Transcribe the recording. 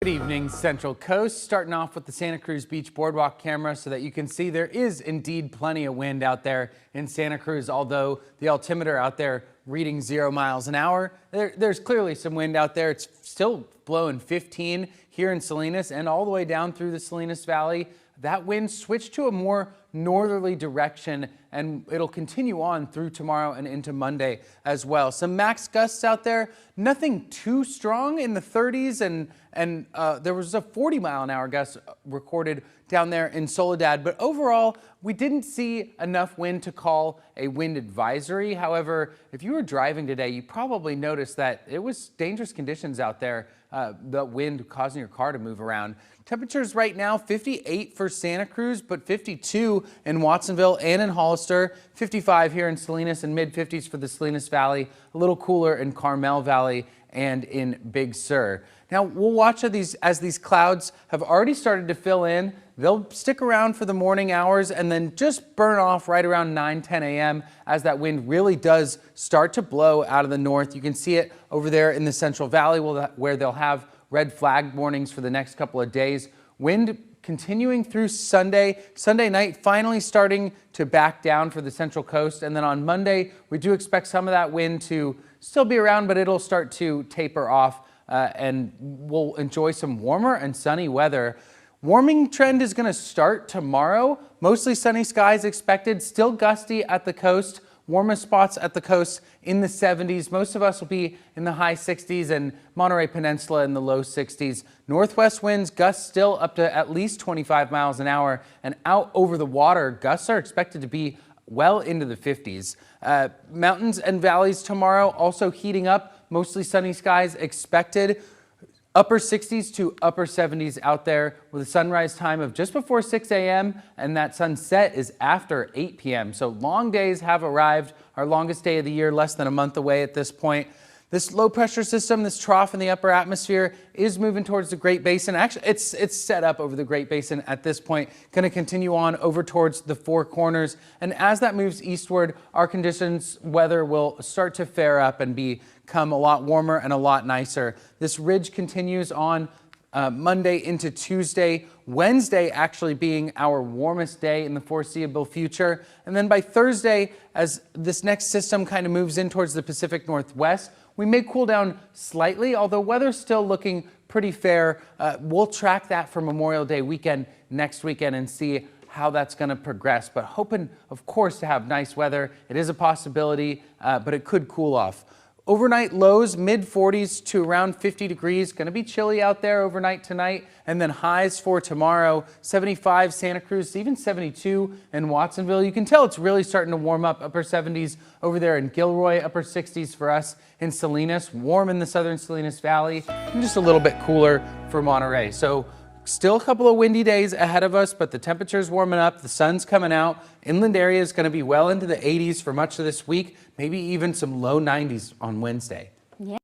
Good evening, Central Coast. Starting off with the Santa Cruz Beach Boardwalk camera so that you can see there is indeed plenty of wind out there in Santa Cruz, although the altimeter out there reading 0 miles an hour. There's clearly some wind out there. It's still blowing 15 here in Salinas and all the way down through the Salinas Valley. That wind switched to a more northerly direction, and it'll continue on through tomorrow and into Monday as well. Some max gusts out there, nothing too strong in the 30s, and there was a 40-mile-an-hour gust recorded down there in Soledad. But overall, we didn't see enough wind to call a wind advisory. However, if you were driving today, you probably noticed that it was dangerous conditions out there. The wind causing your car to move around. Temperatures right now 58 for Santa Cruz, but 52 in Watsonville and in Hollister, 55 here in Salinas, and mid-50s for the Salinas Valley, a little cooler in Carmel Valley and in Big Sur. Now we'll watch as these clouds have already started to fill in. They'll stick around for the morning hours and then just burn off right around 9-10 a.m. as that wind really does start to blow out of the north. You can see it over there in the Central Valley where they'll have red flag warnings for the next couple of days. Wind continuing through Sunday night, finally starting to back down for the Central Coast. And then on Monday, we do expect some of that wind to still be around, but it'll start to taper off and we'll enjoy some warmer and sunny weather. Warming trend is going to start tomorrow. Mostly sunny skies expected, still gusty at the coast. Warmest spots at the coast in the 70s. Most of us will be in the high 60s and Monterey Peninsula in the low 60s. Northwest winds, gusts still up to at least 25 miles an hour. And out over the water, gusts are expected to be well into the 50s. Mountains and valleys tomorrow also heating up. Mostly sunny skies expected. Upper 60s to upper 70s out there with a sunrise time of just before 6 a.m. and that sunset is after 8 p.m. So long days have arrived. Our longest day of the year, less than a month away at this point. This low pressure system, this trough in the upper atmosphere is moving towards the Great Basin. Actually, it's set up over the Great Basin at this point, going to continue on over towards the Four Corners. And as that moves eastward, our conditions, weather will start to fare up and become a lot warmer and a lot nicer. This ridge continues on Monday into Tuesday, Wednesday actually being our warmest day in the foreseeable future. And then by Thursday, as this next system kind of moves in towards the Pacific Northwest, we may cool down slightly, although weather's still looking pretty fair. We'll track that for Memorial Day weekend next weekend and see how that's going to progress. But hoping, of course, to have nice weather. It is a possibility, but it could cool off. Overnight lows, mid-40s to around 50 degrees. Going to be chilly out there overnight tonight. And then highs for tomorrow, 75 Santa Cruz, even 72 in Watsonville. You can tell it's really starting to warm up. Upper 70s over there in Gilroy, upper 60s for us in Salinas. Warm in the southern Salinas Valley, and just a little bit cooler for Monterey. So still a couple of windy days ahead of us, but the temperature's warming up. The sun's coming out. Inland area is going to be well into the 80s for much of this week, maybe even some low 90s on Wednesday.